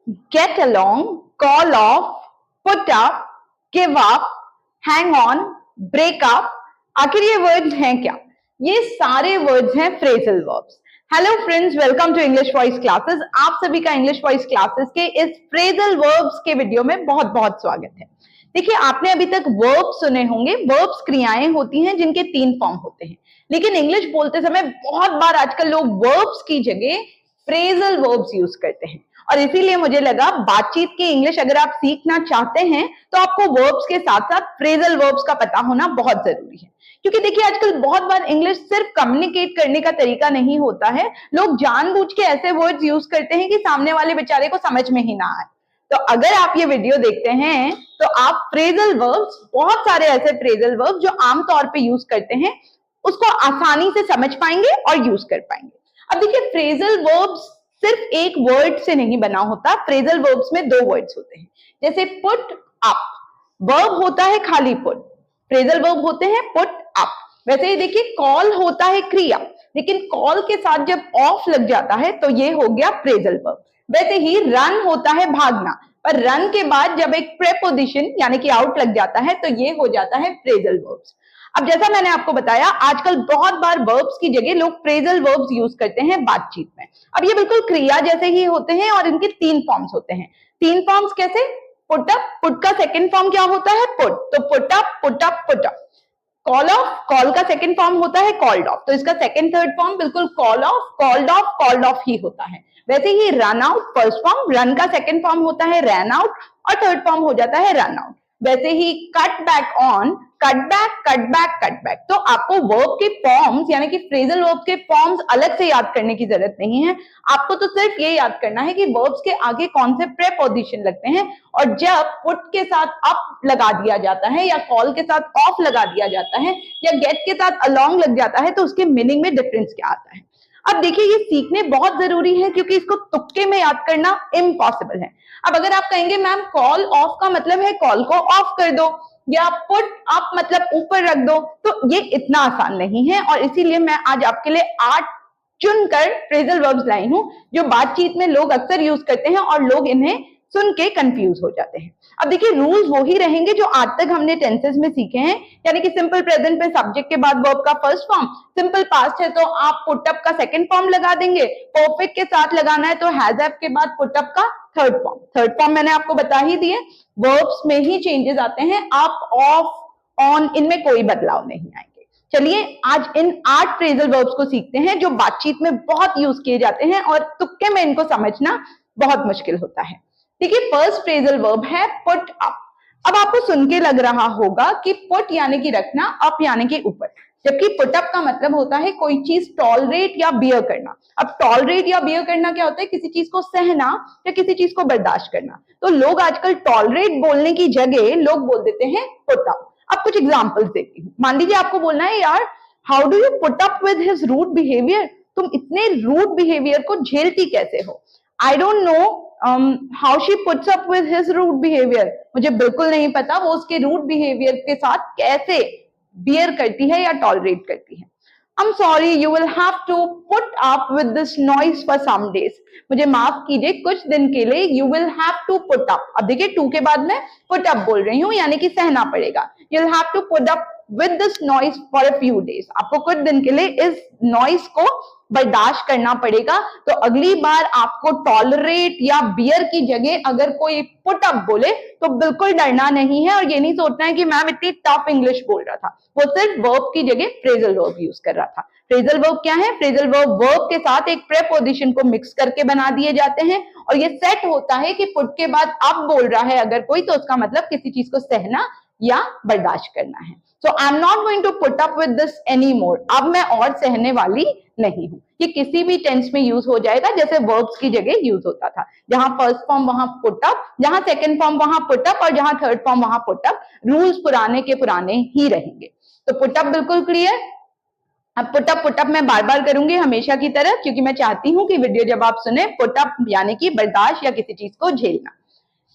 get along, call off, put up, give up, hang on, break up. आखिर ये words हैं क्या? ये सारे वर्ड्स हैं phrasal verbs. Hello friends, welcome to English voice classes. आप सभी का इंग्लिश वॉइस क्लासेस के इस फ्रेजल वर्ब्स के वीडियो में बहुत बहुत स्वागत है। देखिए, आपने अभी तक वर्ब्स सुने होंगे। वर्ब्स क्रियाएं होती हैं जिनके 3 फॉर्म होते हैं, लेकिन इंग्लिश बोलते समय बहुत बार आजकल लोग वर्ब्स की जगह फ्रेजल वर्ब्स यूज करते हैं, और इसीलिए मुझे लगा बातचीत की इंग्लिश अगर आप सीखना चाहते हैं तो आपको वर्ब्स के साथ साथ फ्रेजल वर्ब्स का पता होना बहुत जरूरी है। क्योंकि देखिए, आजकल बहुत बार इंग्लिश सिर्फ कम्युनिकेट करने का तरीका नहीं होता है। लोग जानबूझ के ऐसे वर्ड्स यूज करते हैं कि सामने वाले बेचारे को समझ में ही ना आए। तो अगर आप ये वीडियो देखते हैं तो आप फ्रेजल वर्ब्स, बहुत सारे ऐसे फ्रेजल वर्ब्स जो आमतौर पे यूज करते हैं, उसको आसानी से समझ पाएंगे और यूज कर पाएंगे। अब देखिए, फ्रेजल वर्ब्स सिर्फ एक वर्ड से नहीं बना होता। फ्रेजल वर्ब्स में 2 वर्ड्स होते हैं। जैसे पुट अप, वर्ब होता है खाली पुट, फ्रेजल वर्ब होते हैं पुट अप। वैसे ही देखिए, कॉल होता है क्रिया, लेकिन कॉल के साथ जब ऑफ लग जाता है तो ये हो गया फ्रेजल वर्ब। वैसे ही रन होता है भागना, पर रन के बाद जब एक प्रेपोजिशन यानी कि आउट लग जाता है तो ये हो जाता है फ्रेजल वर्ब्स। अब जैसा मैंने आपको बताया, आजकल बहुत बार वर्ब्स की जगह लोग फ्रेजल वर्ब्स यूज करते हैं बातचीत में। अब ये बिल्कुल क्रिया जैसे ही होते हैं और इनके 3 फॉर्म्स होते हैं। 3 फॉर्म्स कैसे? पुट अप, पुट का सेकंड फॉर्म क्या होता है? पुट, तो put up, put up, put up. Call off, call का सेकंड फॉर्म होता है कॉल्ड ऑफ, तो इसका सेकंड थर्ड फॉर्म बिल्कुल call off, called off, called off ही होता है। वैसे ही run out first form, run का सेकंड फॉर्म होता है रैन आउट और थर्ड फॉर्म हो जाता है रन आउट। वैसे ही cut back on, cut back, cut back, cut back. तो आपको वर्ब के फॉर्म्स यानी कि फ्रेजल वर्ब के फॉर्म्स अलग से याद करने की जरूरत नहीं है। आपको तो सिर्फ ये याद करना है कि वर्ब्स के आगे कौन से प्रेपोजिशन लगते हैं, और जब पुट के साथ अप लगा दिया जाता है या कॉल के साथ ऑफ लगा दिया जाता है या गेट के साथ अलोंग लग जाता है तो उसके मीनिंग में डिफरेंस क्या आता है। अब देखिए, ये सीखने बहुत जरूरी है क्योंकि इसको तुक्के में याद करना इम्पॉसिबल है। अब अगर आप कहेंगे मैम कॉल ऑफ का मतलब है कॉल को ऑफ कर दो, या पुट अप मतलब ऊपर रख दो, तो ये इतना आसान नहीं है। और इसीलिए मैं आज आपके लिए 8 चुनकर फ्रेजल वर्ब्स लाई हूं जो बातचीत में लोग अक्सर यूज करते हैं और लोग इन्हें सुन के कंफ्यूज हो जाते हैं। अब देखिए, रूल्स वो ही रहेंगे जो आज तक हमने टेंसेस में सीखे हैं, यानी कि सिंपल प्रेजेंट में सब्जेक्ट के बाद वर्ब का फर्स्ट फॉर्म, सिंपल पास्ट है तो आप पुट अप का सेकंड फॉर्म लगा देंगे, परफेक्ट के साथ लगाना है तो हैज हैव के बाद पुट अप का थर्ड फॉर्म। थर्ड फॉर्म मैंने आपको बता ही दिए। वर्ब्स में ही चेंजेस आते हैं, अप, ऑफ, ऑन, इनमें कोई बदलाव नहीं आएंगे। चलिए आज इन 8 फ्रेजल वर्ब्स को सीखते हैं जो बातचीत में बहुत यूज किए जाते हैं और तुक्के में इनको समझना बहुत मुश्किल होता है। देखिए, फर्स्ट फ्रेजल वर्ब है पुट अप। अब आपको सुन के लग रहा होगा कि पुट यानी कि रखना, अप यानी कि ऊपर, जबकि पुट अप का मतलब होता है कोई चीज टॉलरेट या बियर करना। अब टॉलरेट या बियर करना क्या होता है? किसी चीज को सहना या किसी चीज को बर्दाश्त करना। तो लोग आजकल टॉलरेट बोलने की जगह लोग बोल देते हैं पुट अप। अब कुछ एग्जांपल्स देती हूँ। मान लीजिए आपको बोलना है, यार how do you put up with his rude behaviour, तुम इतने रूड बिहेवियर को झेलती कैसे हो। I don't know how she puts up with his rude behaviour, मुझे बिल्कुल नहीं पता वो उसके रूड बिहेवियर के साथ कैसे बियर करती है या टॉलरेट करती है। I'm sorry, you will have to put up with this noise for some days. मुझे माफ कीजिए, कुछ दिन के लिए you will have to put up। अब देखिए, to के बाद मैं put up बोल रही हूँ, यानी कि सहना पड़ेगा। You'll have to put up with this noise for a few days। आपको कुछ दिन के लिए इस नॉइस को बर्दाश्त करना पड़ेगा। तो अगली बार आपको टॉलरेट या बियर की जगह अगर कोई पुट अप बोले तो बिल्कुल डरना नहीं है और ये नहीं सोचना है कि मैम इतनी टफ इंग्लिश बोल रहा था। वो सिर्फ वर्ब की जगह फ्रेजल वर्ब यूज कर रहा था। फ्रेजल वर्ब क्या है? फ्रेजल वर्ब वर्ब के साथ एक प्रेपोजिशन को मिक्स करके बना दिए जाते हैं, और ये सेट होता है कि पुट के बाद अब बोल रहा है अगर कोई, तो उसका मतलब किसी चीज को सहना या बर्दाश्त करना है। So I am not going to put up with this any more, अब मैं और सहने वाली नहीं हूं। ये किसी भी टेंस में यूज हो जाएगा जैसे वर्ब्स की जगह यूज होता था। जहां फर्स्ट फॉर्म वहां पुट अप, जहां सेकंड फॉर्म वहां पुट अप और जहां थर्ड फॉर्म वहां पुट अप। रूल्स पुराने के पुराने ही रहेंगे। तो पुट अप बिल्कुल क्लियर। अब पुट अप मैं बार बार करूंगी हमेशा की तरह, क्योंकि मैं चाहती हूं कि वीडियो जब आप सुने, पुट अप यानी कि बर्दाश्त या किसी चीज को झेलना।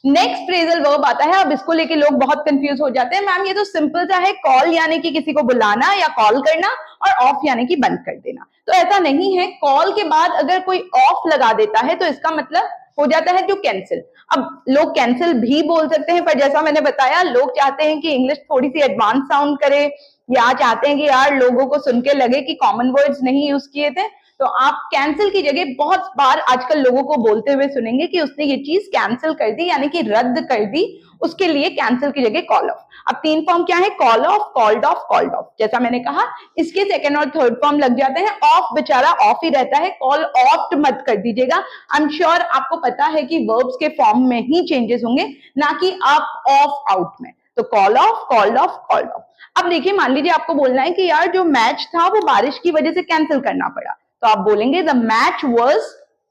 नेक्स्ट फ्रेजल वर्ब आता है। अब इसको लेके लोग बहुत कंफ्यूज हो जाते हैं, मैम ये तो सिंपल सा है, कॉल यानी कि किसी को बुलाना या कॉल करना, और ऑफ यानी कि बंद कर देना। तो ऐसा नहीं है। कॉल के बाद अगर कोई ऑफ लगा देता है तो इसका मतलब हो जाता है टू कैंसिल। अब लोग कैंसिल भी बोल सकते हैं, पर जैसा मैंने बताया लोग चाहते हैं कि इंग्लिश थोड़ी सी एडवांस साउंड करे, या चाहते हैं कि यार लोगों को सुन के लगे कि कॉमन वर्ड्स नहीं यूज किए थे, तो आप कैंसिल की जगह बहुत बार आजकल लोगों को बोलते हुए सुनेंगे कि उसने ये चीज कैंसिल कर दी, यानी कि रद्द कर दी, उसके लिए कैंसिल की जगह कॉल ऑफ। अब तीन फॉर्म क्या है, call off, called off, called of. जैसा मैंने कहा इसके सेकेंड और थर्ड फॉर्म लग जाते हैं, ऑफ बेचारा ऑफ ही रहता है, कॉल ऑफ्ट मत कर दीजिएगा। आई एम श्योर आपको पता है कि वर्ब्स के फॉर्म में ही चेंजेस होंगे, ना कि अप ऑफ आउट में। तो call off, called off, called of. अब देखिए मान लीजिए आपको बोलना है कि यार जो मैच था वो बारिश की वजह से कैंसिल करना पड़ा, तो आप बोलेंगे the match was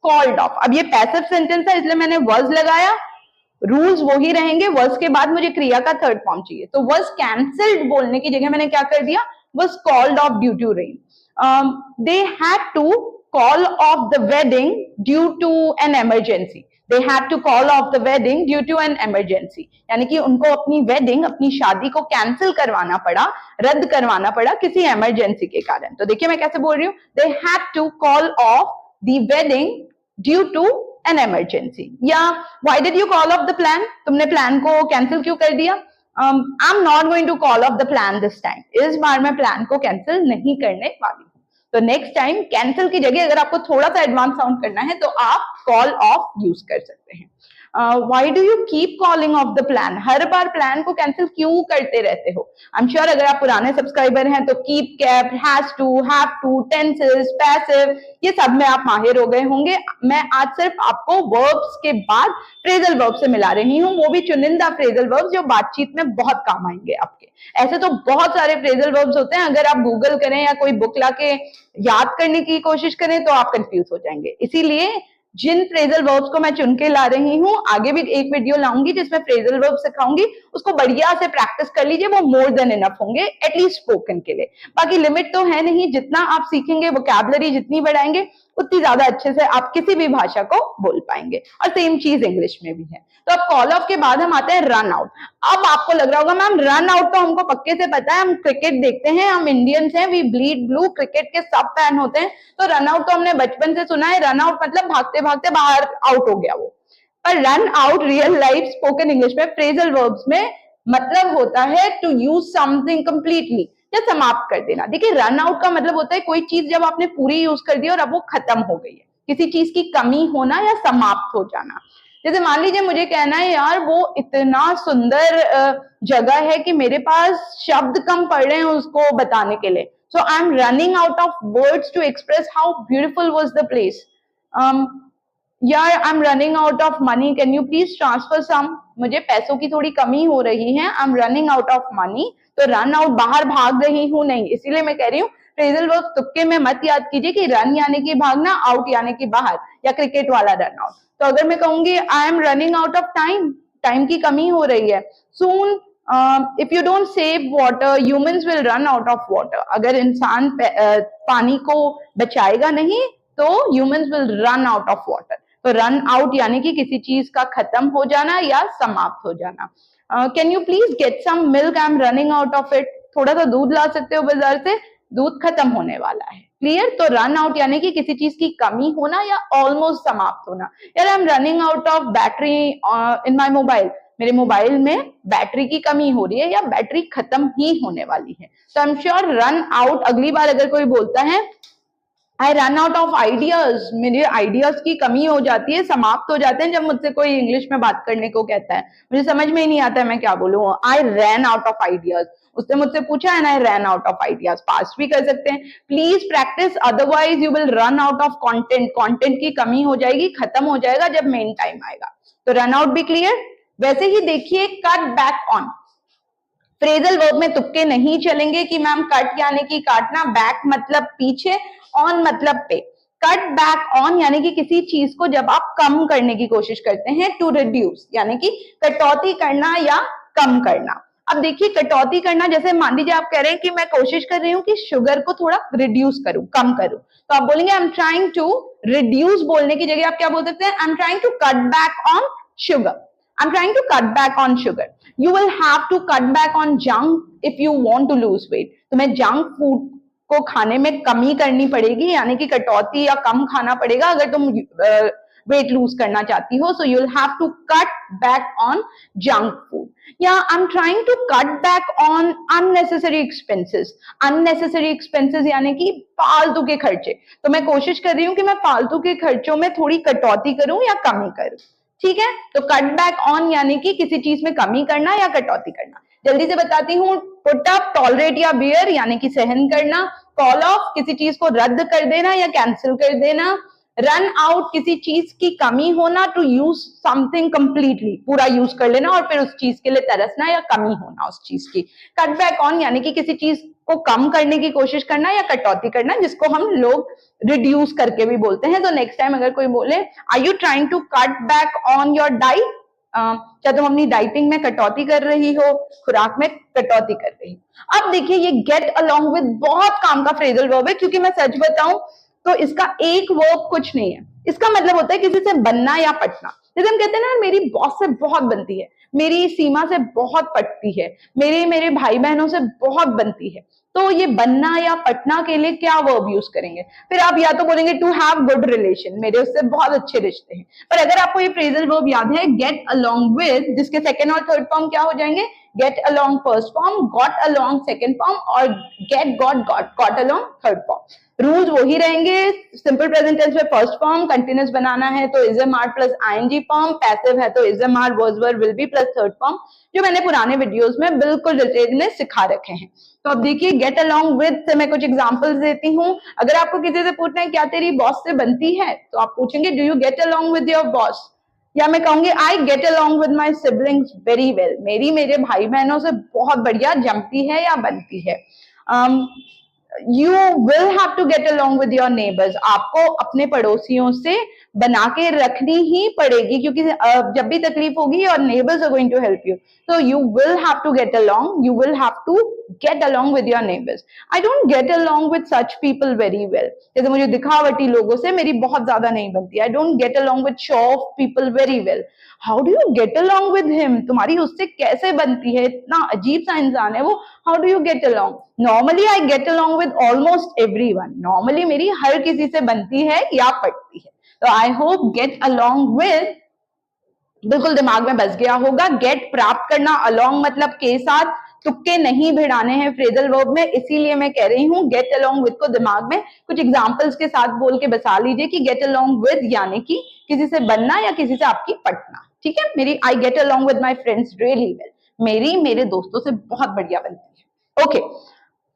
called off. अब ये पैसिव सेंटेंस है इसलिए मैंने वाज लगाया, रूल्स वही रहेंगे, वर्स के बाद मुझे क्रिया का थर्ड फॉर्म चाहिए, तो वर्स कैंसिल्ड बोलने की जगह मैंने क्या कर दिया, was called off due to rain. They had to call off the wedding due to an emergency. They had to call off the wedding due to an emergency. यानी कि उनको अपनी वेडिंग, अपनी शादी को कैंसिल करवाना पड़ा, रद्द करवाना पड़ा किसी इमरजेंसी के कारण। तो देखिए मैं कैसे बोल रही हूँ, they had to call off the wedding due to an emergency. या why did you call off the plan? तुमने प्लान को कैंसिल क्यों कर दिया? I'm not going to call off the plan this time. इस बार मैं प्लान को cancel नहीं करने वाली हूँ। तो नेक्स्ट टाइम कैंसिल की जगह अगर आपको थोड़ा सा एडवांस साउंड करना है तो आप कॉल ऑफ यूज कर सकते हैं। Why do you keep calling off the plan? Her bar plan को कैंसिल क्यों करते रहते हो? I'm sure अगर आप पुराने सब्सक्राइबर हैं तो keep, kept, has to, have to, tenses, passive, ये सब में आप माहिर हो गए होंगे। मैं आज सिर्फ आपको verbs के बाद फ्रेजल वर्ब से मिला रही हूँ, वो भी चुनिंदा फ्रेजल वर्ब्स जो बातचीत में बहुत काम आएंगे आपके। ऐसे तो बहुत सारे फ्रेजल वर्ब्स होते हैं, अगर आप गूगल करें या कोई बुक लाके याद करने की कोशिश करें तो आप कंफ्यूज हो जाएंगे। इसीलिए जिन फ्रेजल वर्ब्स को मैं चुन के ला रही हूँ, आगे भी एक वीडियो लाऊंगी जिसमें फ्रेजल वर्ब सिखाऊंगी, उसको बढ़िया से प्रैक्टिस कर लीजिए, वो मोर देन इनफ होंगे एटलीस्ट स्पोकन के लिए। बाकी लिमिट तो है नहीं, जितना आप सीखेंगे, वोकैबुलरी जितनी बढ़ाएंगे उतनी ज्यादा अच्छे से आप किसी भी भाषा को बोल पाएंगे। और सेम चीज इंग्लिश में भी है। तो अब कॉल ऑफ के बाद हम आते हैं रन आउट। अब आपको लग रहा होगा मैम रन आउट तो हमको पक्के से पता है, हम क्रिकेट देखते हैं, हम इंडियंस हैं, वी ब्लीड ब्लू, क्रिकेट के सब फैन होते हैं, तो रन आउट तो हमने बचपन से सुना है। रन आउट मतलब भागते भागते बाहर आउट हो गया वो। पर run out real life spoken English में फ्रेजल वर्ब्स में मतलब होता है टू यूज समथिंग कंप्लीटली, या समाप्त कर देना। देखिए रन आउट का मतलब होता है कोई चीज जब आपने पूरी यूज कर दी और अब वो खत्म हो गई है, किसी चीज की कमी होना या समाप्त हो जाना। जैसे मान लीजिए मुझे कहना है यार वो इतना सुंदर जगह है कि मेरे पास शब्द कम पड़ रहे हैं उसको बताने के लिए, so I am running out of words to express how beautiful was the place. यार I am running out of money, can you please transfer some, मुझे पैसों की थोड़ी कमी हो रही है, I am running out of money. तो रन आउट बाहर भाग रही हूं नहीं, इसीलिए मैं कह रही हूँ फ्रेजल वर्ब तुक्के में मत याद कीजिए कि रन यानी कि भागना, आउट यानी कि बाहर, या क्रिकेट वाला रन आउट। तो अगर मैं कहूंगी आई am running out of time, time की कमी हो रही है। सून if you don't save water humans will run out of water, अगर इंसान पानी को बचाएगा नहीं तो humans will run out of water. तो रन आउट यानी कि किसी चीज का खत्म हो जाना या समाप्त हो जाना। Can you please get some milk, I am running out of it, थोड़ा सा दूध ला सकते हो बाजार से, दूध खत्म होने वाला है। क्लियर? तो रन आउट यानी कि किसी चीज की कमी होना या ऑलमोस्ट समाप्त होना। यार I am running out of battery in my mobile, मेरे मोबाइल में बैटरी की कमी हो रही है या बैटरी खत्म ही होने वाली है। तो I am sure run out अगली बार अगर कोई बोलता है I run out of ideas, मेरे आइडियाज की कमी हो जाती है, समाप्त हो जाते हैं, जब मुझसे कोई इंग्लिश में बात करने को कहता है, मुझे समझ में ही नहीं आता है मैं क्या बोलूं, आई रैन आउट ऑफ आइडियाज, उसने मुझसे पूछा and I ran out of ideas, past भी कर सकते हैं। Please practice otherwise you will run out of content, content की कमी हो जाएगी, खत्म हो जाएगा जब मेन टाइम आएगा। तो रन आउट भी क्लियर। वैसे ही देखिए cut back on, phrasal verb में तुक्के नहीं चलेंगे कि मैम कट यानी कि काटना, बैक मतलब पीछे, ऑन मतलब पे। कट बैक ऑन यानी कि किसी चीज को जब आप कम करने की कोशिश करते हैं, टू रिड्यूस यानी कि कटौती करना या कम करना। अब देखिए कटौती करना, जैसे मान लीजिए आप कह रहे हैं कि मैं कोशिश कर रही हूँ कि शुगर को थोड़ा रिड्यूस करूं, कम करूं, तो आप बोलेंगे I am trying to reduce, बोलने की जगह आप क्या बोल सकते हैं, I am trying to cut back on sugar, I'm trying to cut back on sugar. You will have to cut back on junk if you want to lose weight. तुम्हें junk food को खाने में कमी करनी पड़ेगी, यानी कि कटौती या कम खाना पड़ेगा अगर तुम वेट लूज करना चाहती हो, so you will have to cut back on junk food, या I am trying to cut back on unnecessary expenses. Unnecessary expenses यानी कि फालतू के खर्चे, तो मैं कोशिश कर रही हूँ कि मैं फालतू के खर्चों में थोड़ी कटौती करूं या कमी करूं, ठीक है। तो कट बैक ऑन यानी कि किसी चीज में कमी करना या कटौती करना। जल्दी से बताती हूँ, पुट अप, टॉलरेट या बियर यानी कि सहन करना, कॉल ऑफ किसी चीज को रद्द कर देना या कैंसिल कर देना, रन आउट किसी चीज की कमी होना, टू यूज समथिंग कंप्लीटली पूरा यूज कर लेना और फिर उस चीज के लिए तरसना या कमी होना उस चीज की। कट बैक ऑन यानी कि किसी चीज को कम करने की कोशिश करना या कटौती करना, जिसको हम लोग रिड्यूस करके भी बोलते हैं। तो नेक्स्ट टाइम अगर कोई बोले are you trying to cut back on your diet, क्या तुम अपनी डाइटिंग में कटौती कर रही हो, खुराक में कटौती कर रही हो। अब देखिए ये गेट अलोंग विद बहुत काम का फ्रेजल वर्ब है, क्योंकि मैं सच बताऊं तो इसका एक वर्ब कुछ नहीं है। इसका मतलब होता है किसी से बनना या पटना। जैसे हम कहते हैं ना मेरी बॉस से बहुत बनती है, मेरी सीमा से बहुत पटती है, मेरे भाई बहनों से बहुत बनती है, तो ये बनना या पटना के लिए क्या वर्ब यूज करेंगे? फिर आप या तो बोलेंगे टू हैव गुड रिलेशन, मेरे उससे बहुत अच्छे रिश्ते हैं। पर अगर आपको ये फ्रेजल वर्ब याद है गेट अलोंग विद, जिसके सेकेंड और थर्ड फॉर्म क्या हो जाएंगे? Get along first form, got along second form और get got along third form. Rules वही रहेंगे, सिंपल प्रेजेंट टेंस में फर्स्ट फॉर्म, कंटिन्यूस बनाना है तो is am are plus ING form, passive है तो is am are was were will be plus third form, जो मैंने पुराने वीडियोस में बिल्कुल डिटेल में सिखा रखे हैं। तो अब देखिए गेट अलोंग विद से मैं कुछ एग्जांपल्स देती हूँ। अगर आपको किसी से पूछना है क्या तेरी बॉस से बनती है, तो आप पूछेंगे do you get along with your boss, या मैं कहूंगी I get along with my siblings very well, मेरी मेरे भाई बहनों से बहुत बढ़िया जमती है या बनती है। You will have to get along with your neighbors, आपको अपने पड़ोसियों से बना के रखनी ही पड़ेगी, क्योंकि जब भी तकलीफ होगी your neighbors are going to help you, so you will have to get along, you will have to get along with your neighbors. I don't get along with such people very well, जैसे मुझे दिखावटी लोगों से मेरी बहुत ज्यादा नहीं बनती। I don't get along with show off people very well. How do you get along with him? तुम्हारी उससे कैसे बनती है, इतना अजीब सा इंसान है वो, how do you get along? Normally I get along with almost everyone. Normally मेरी हर किसी से बनती है या पटती है। तो I hope get along with बिल्कुल दिमाग में बस गया होगा। गेट प्राप्त करना, along मतलब के साथ, तुक्के नहीं भिड़ाने हैं फ्रेजल वर्ब में, इसीलिए मैं कह रही हूँ गेट अलोंग विद को दिमाग में कुछ एग्जांपल्स के साथ बोल के बसा लीजिए कि गेट अलोंग विद यानी कि किसी से बनना या किसी से आपकी पटना, ठीक है। मेरी I get along with my friends really well, मेरी मेरे दोस्तों से बहुत बढ़िया बनती है। ओके,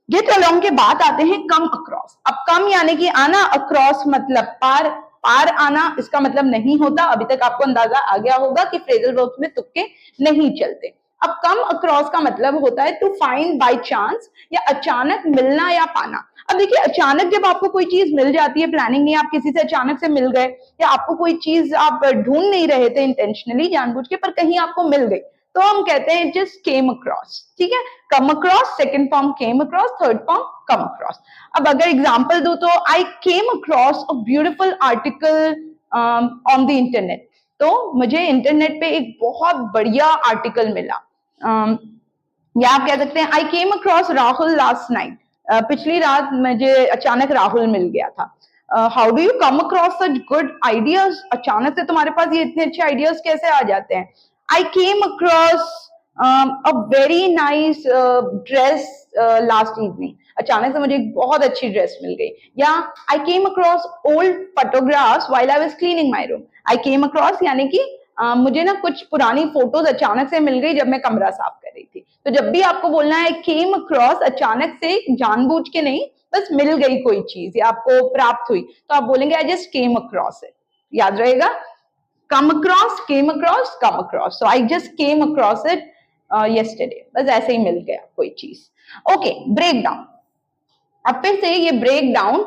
गेट अलोंग के बाद आते हैं कम अक्रॉस। अब कम यानी कि आना, अक्रॉस मतलब पार, पार आना इसका मतलब नहीं होता। अभी तक आपको अंदाजा आ गया होगा कि फ्रेजल वर्ब्स में तुक्के नहीं चलते। अब कम अक्रॉस का मतलब होता है टू फाइंड बाय चांस, या अचानक मिलना या पाना। अब देखिए अचानक जब आपको कोई चीज मिल जाती है, प्लानिंग नहीं, आप किसी से अचानक से मिल गए, या आपको कोई चीज आप ढूंढ नहीं रहे थे इंटेंशनली जानबूझ के, पर कहीं आपको मिल गई, तो हम कहते हैं जस्ट केम अक्रॉस, ठीक है। Come across second form came across, third form come across. अब अगर एग्जांपल दो तो I came across a beautiful article on the internet, तो मुझे इंटरनेट पे एक बहुत बढ़िया आर्टिकल मिला। या आप कह सकते हैं I came across Rahul last night, पिछली रात मुझे अचानक राहुल मिल गया था। How do you come across such good ideas, अचानक से तुम्हारे पास ये इतने अच्छे आइडियाज कैसे आ जाते हैं। I came across a very nice dress last evening, अचानक से मुझे एक बहुत अच्छी ड्रेस मिल गई। या I came across old photographs while I was cleaning my room. I came across यानी कि मुझे ना कुछ पुरानी फोटोज अचानक से मिल गई जब मैं कमरा साफ कर रही थी। तो जब भी आपको बोलना है came across, अचानक से जानबूझ के नहीं, बस मिल गई कोई चीज या आपको प्राप्त हुई, तो आप बोलेंगे I just came across it, याद रहेगा। come across, came across, come across. So I just came across it yesterday. बस ऐसे ही मिल गया कोई चीज। Okay, break down. अब फिर से ये ब्रेक डाउन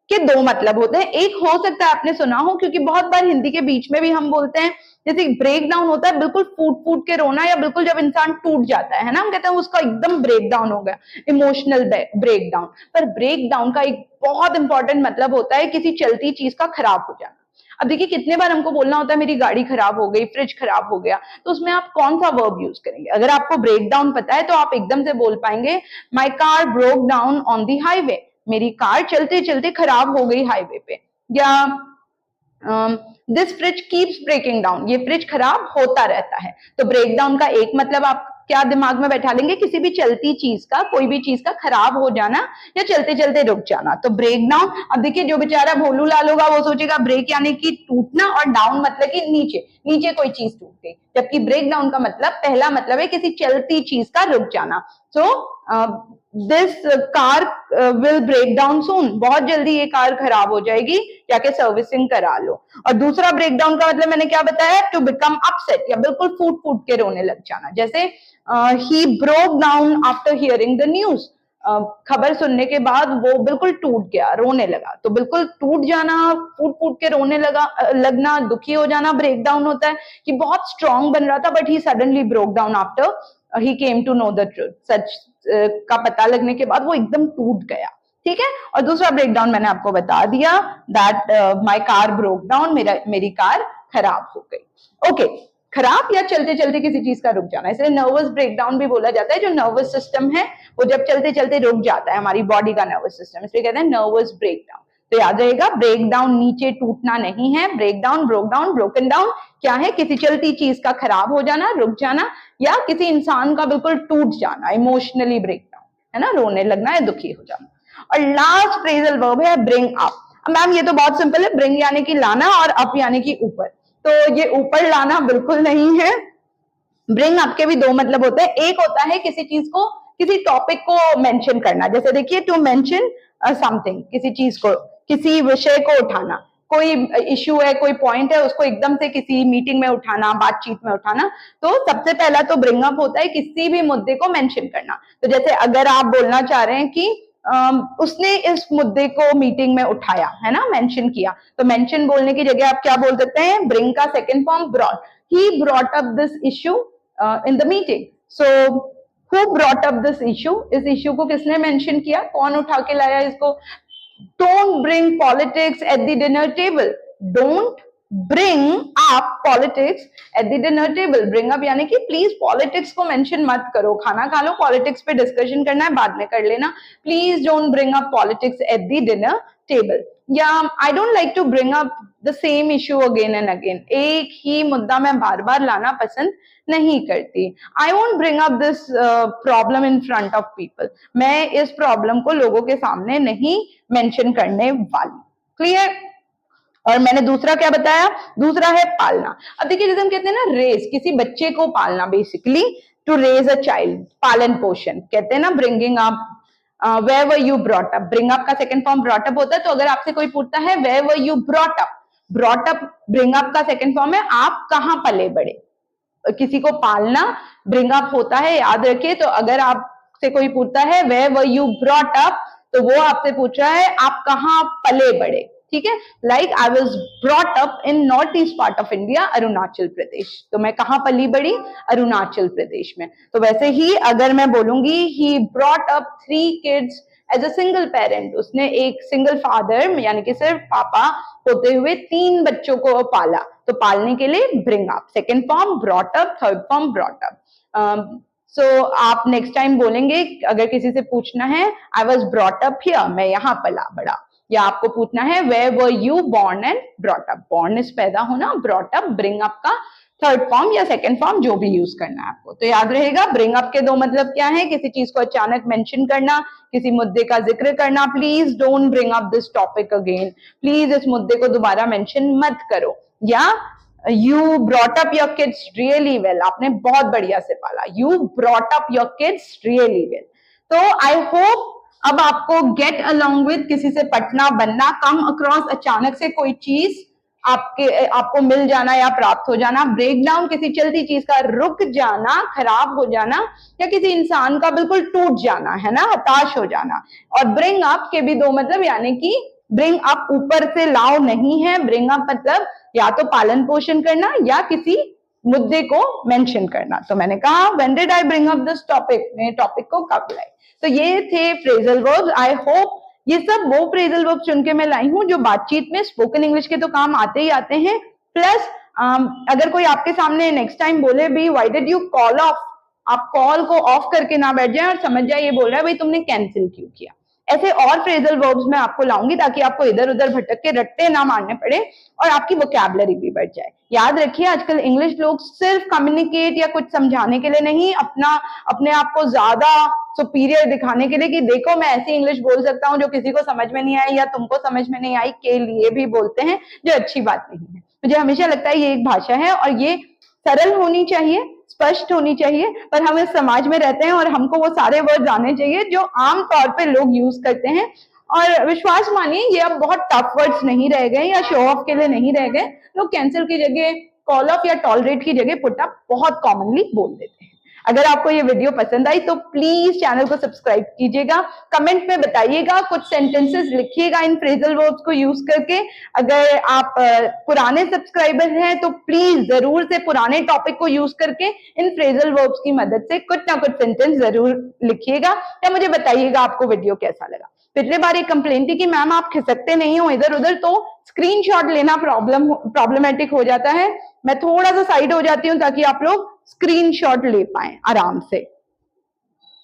के दो मतलब होते हैं। एक हो सकता है आपने सुना हो, क्योंकि बहुत बार हिंदी के बीच में भी हम बोलते हैं, जैसे ब्रेक डाउन होता है बिल्कुल फूट फूट के रोना, या बिल्कुल जब इंसान टूट जाता है ना, हम कहते हैं उसका एकदम ब्रेक डाउन हो गया, इमोशनल ब्रेक डाउन। पर ब्रेक डाउन का एक बहुत इंपॉर्टेंट मतलब होता है किसी चलती चीज का खराब हो जाना। अब देखिए कितने बार हमको बोलना होता है मेरी गाड़ी खराब हो गई, फ्रिज खराब हो गया, तो उसमें आप कौन सा वर्ब यूज करेंगे? अगर आपको ब्रेक डाउन पता है तो आप एकदम से बोल पाएंगे my car broke down on the highway, मेरी कार चलते चलते खराब हो गई हाईवे पे। या this fridge keeps breaking down, ये फ्रिज खराब होता रहता है। तो ब्रेक डाउन का एक मतलब आप क्या दिमाग में बैठा लेंगे, किसी भी चलती चीज का, कोई भी चीज का खराब हो जाना या चलते चलते रुक जाना। तो ब्रेक डाउन, अब देखिए जो बेचारा भोलू लाल होगा वो सोचेगा ब्रेक यानी कि टूटना और डाउन मतलब कि नीचे, नीचे कोई चीज टूट गई, जबकि ब्रेक डाउन का मतलब, पहला मतलब है किसी चलती चीज का रुक जाना। So this car will break down soon, बहुत जल्दी ये कार खराब हो जाएगी, जाके सर्विसिंग करा लो। और दूसरा ब्रेक डाउन का मतलब मैंने क्या बताया, टू बिकम अपसेट, या बिल्कुल फूट फूट के रोने लग जाना। जैसे he broke down after hearing the news, खबर सुनने के बाद वो बिल्कुल टूट गया, रोने लगा। तो बिल्कुल टूट जाना, फूट फूट के रोने लगना, दुखी हो जाना ब्रेक डाउन होता है। कि बहुत स्ट्रांग बन रहा था but he suddenly broke down after he came to know the truth, सच का पता लगने के बाद वो एकदम टूट गया। ठीक है। और दूसरा ब्रेकडाउन मैंने आपको बता दिया, that my car broke down, मेरी कार खराब हो गई। ओके, खराब या चलते चलते किसी चीज का रुक जाना, इसलिए नर्वस ब्रेकडाउन भी बोला जाता है। जो नर्वस सिस्टम है वो जब चलते चलते रुक जाता है, हमारी बॉडी का नर्वस सिस्टम, इसलिए कहते हैं नर्वस ब्रेकडाउन। तो याद रहेगा, ब्रेकडाउन नीचे टूटना नहीं है, ब्रेकडाउन, ब्रोकडाउन, ब्रोकन डाउन क्या है, किसी चलती चीज का खराब हो जाना, रुक जाना, या किसी इंसान का बिल्कुल टूट जाना, इमोशनली ब्रेकडाउन, है ना, रोने लगना या दुखी हो जाना। और लास्ट फ्रेजल वर्ब है ब्रिंग अप। मैम ये तो बहुत सिंपल है, ब्रिंग यानी कि लाना और अप यानी कि ऊपर, तो ये ऊपर लाना बिल्कुल नहीं है। ब्रिंग अप के भी दो मतलब होते हैं, एक होता है किसी चीज को, किसी टॉपिक को मेंशन करना, जैसे देखिए टू मेंशन समथिंग, किसी चीज को, किसी विषय को उठाना, कोई इश्यू है, कोई पॉइंट है, उसको एकदम से किसी मीटिंग में उठाना, बातचीत में उठाना। तो सबसे पहला तो ब्रिंग अप होता है किसी भी मुद्दे को मेंशन करना। तो जैसे अगर आप बोलना चाह रहे हैं कि उसने इस मुद्दे को मीटिंग में उठाया, है ना, मेंशन किया, तो मेंशन बोलने की जगह आप क्या बोल सकते हैं, ब्रिंग का second form brought, he brought up this issue in the meeting. So who brought up this issue, इस इश्यू को किसने मेंशन किया, कौन उठा के लाया इसको। Don't bring politics at the dinner table. Don't bring up politics at the dinner table. Bring up यानी कि प्लीज पॉलिटिक्स को मेंशन मत करो, खाना खा लो, पॉलिटिक्स पे डिस्कशन करना है बाद में कर लेना, please don't bring up politics at the dinner table. या I don't like to bring up the same issue again and again, एक ही मुद्दा मैं बार बार लाना पसंद नहीं करती। I won't bring up this problem in front of people, मैं इस प्रॉब्लम को लोगों के सामने नहीं मेंशन करने वाली। क्लियर। और मैंने दूसरा क्या बताया, दूसरा है पालना। अब देखिए जैसे हम कहते हैं ना रेज, किसी बच्चे को पालना, basically to raise a child, पालन पोषण कहते हैं ना, bringing up, where were you brought up, bring up का सेकंड फॉर्म ब्रॉट अप होता है। तो अगर आपसे कोई पूछता है where were you brought up, brought up bring up का सेकंड फॉर्म है आप कहां पले बड़े। किसी को पालना ब्रिंग अप होता है, याद रखिए। तो अगर आपसे कोई पूछता है where were you brought up, तो वो आपसे पूछ रहा है आप कहां पले बड़े। ठीक है, like I was brought up in north east part of India, Arunachal Pradesh. तो मैं कहां पली बड़ी, अरुणाचल प्रदेश में। तो वैसे ही अगर मैं बोलूंगी he brought up 3 kids as a single parent, उसने एक सिंगल फादर यानी कि सिर्फ पापा होते हुए 3 बच्चों को पाला, तो पालने के लिए bring up, second form brought up, third form brought up. So आप नेक्स्ट टाइम बोलेंगे, अगर किसी से पूछना है I was brought up here, मैं यहाँ पला बड़ा, या आपको पूछना है where were you born and brought up, born is पैदा होना, ब्रॉट अप ब्रिंग अप का थर्ड फॉर्म या सेकंड फॉर्म जो भी यूज करना है आपको। तो याद रहेगा ब्रिंग अप के दो मतलब क्या है, किसी चीज को अचानक मेंशन करना, किसी मुद्दे का जिक्र करना, please don't bring up this topic again, please इस मुद्दे को दोबारा मेंशन मत करो। या you brought up your kids really well, आपने बहुत बढ़िया से पाला, you brought up your kids really well. तो आई होप अब आपको गेट अलोंग विद, किसी से पटना बनना, कम अक्रॉस, अचानक से कोई चीज आपको मिल जाना या प्राप्त हो जाना, ब्रेक डाउन किसी चलती चीज का रुक जाना, खराब हो जाना, या किसी इंसान का बिल्कुल टूट जाना, है ना, हताश हो जाना। और ब्रिंग अप के भी दो मतलब, यानी कि ब्रिंग अप ऊपर से लाओ नहीं है, ब्रिंग अप मतलब या तो पालन पोषण करना या किसी मुद्दे को मेंशन करना। तो मैंने कहा when did I bring up this topic, मैं टॉपिक को कब लाई। तो ये थे फ्रेजल वर्ब्स। आई होप ये सब वो फ्रेजल वर्ब चुन के मैं लाई हूं जो बातचीत में, स्पोकन इंग्लिश के तो काम आते ही आते हैं, प्लस अगर कोई आपके सामने नेक्स्ट टाइम बोले भी why did you call of, आप कॉल को ऑफ करके ना बैठ जाए और समझ जाए ये बोल रहा है भाई तुमने कैंसिल क्यों किया, ऐसे और फ्रेजल वर्ब्स मैं आपको लाऊंगी ताकि आपको इधर उधर भटक के रट्टे ना मारने पड़े और आपकी वोकैबुलरी भी बढ़ जाए। याद रखिए, आजकल इंग्लिश लोग सिर्फ कम्युनिकेट या कुछ समझाने के लिए नहीं, अपने आप को ज्यादा सुपीरियर दिखाने के लिए कि देखो मैं ऐसी इंग्लिश बोल सकता हूँ जो किसी को समझ में नहीं आई या तुमको समझ में नहीं आई, के लिए भी बोलते हैं, जो अच्छी बात नहीं है। मुझे हमेशा लगता है ये एक भाषा है और ये सरल होनी चाहिए, स्पष्ट होनी चाहिए, पर हम इस समाज में रहते हैं और हमको वो सारे वर्ड आने चाहिए जो आम तौर पे लोग यूज करते हैं। और विश्वास मानिए, ये अब बहुत टफ वर्ड्स नहीं रह गए या शो ऑफ के लिए नहीं रह गए। लोग कैंसिल की जगह कॉल ऑफ या टॉलरेट की जगह पुट अप बहुत कॉमनली बोल देते हैं। अगर आपको ये वीडियो पसंद आई तो प्लीज चैनल को सब्सक्राइब कीजिएगा, कमेंट में बताइएगा, कुछ सेंटेंसेस लिखिएगा इन फ्रेजल वर्ब्स को यूज करके। अगर आप पुराने सब्सक्राइबर हैं तो प्लीज जरूर से पुराने टॉपिक को यूज करके इन फ्रेजल वर्ब्स की मदद से कुछ ना कुछ सेंटेंस जरूर लिखिएगा या मुझे बताइएगा आपको वीडियो कैसा लगा। पिछले बार एक कंप्लेंट थी कि मैम आप खिसकते नहीं हो इधर उधर, तो स्क्रीनशॉट लेना प्रॉब्लमेटिक हो जाता है। मैं थोड़ा सा साइड हो जाती हूँ ताकि आप लोग स्क्रीनशॉट ले पाए आराम से।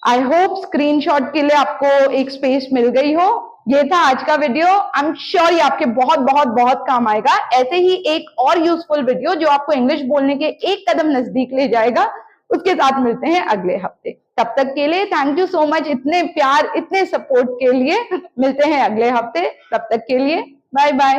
आई होप स्क्रीनशॉट के लिए आपको एक स्पेस मिल गई हो। ये था आज का वीडियो। आई एम श्योर ये आपके बहुत बहुत बहुत काम आएगा। ऐसे ही एक और यूजफुल वीडियो जो आपको इंग्लिश बोलने के एक कदम नजदीक ले जाएगा, उसके साथ मिलते हैं अगले हफ्ते। तब तक के लिए थैंक यू सो मच, इतने प्यार इतने सपोर्ट के लिए। मिलते हैं अगले हफ्ते, तब तक के लिए बाय बाय।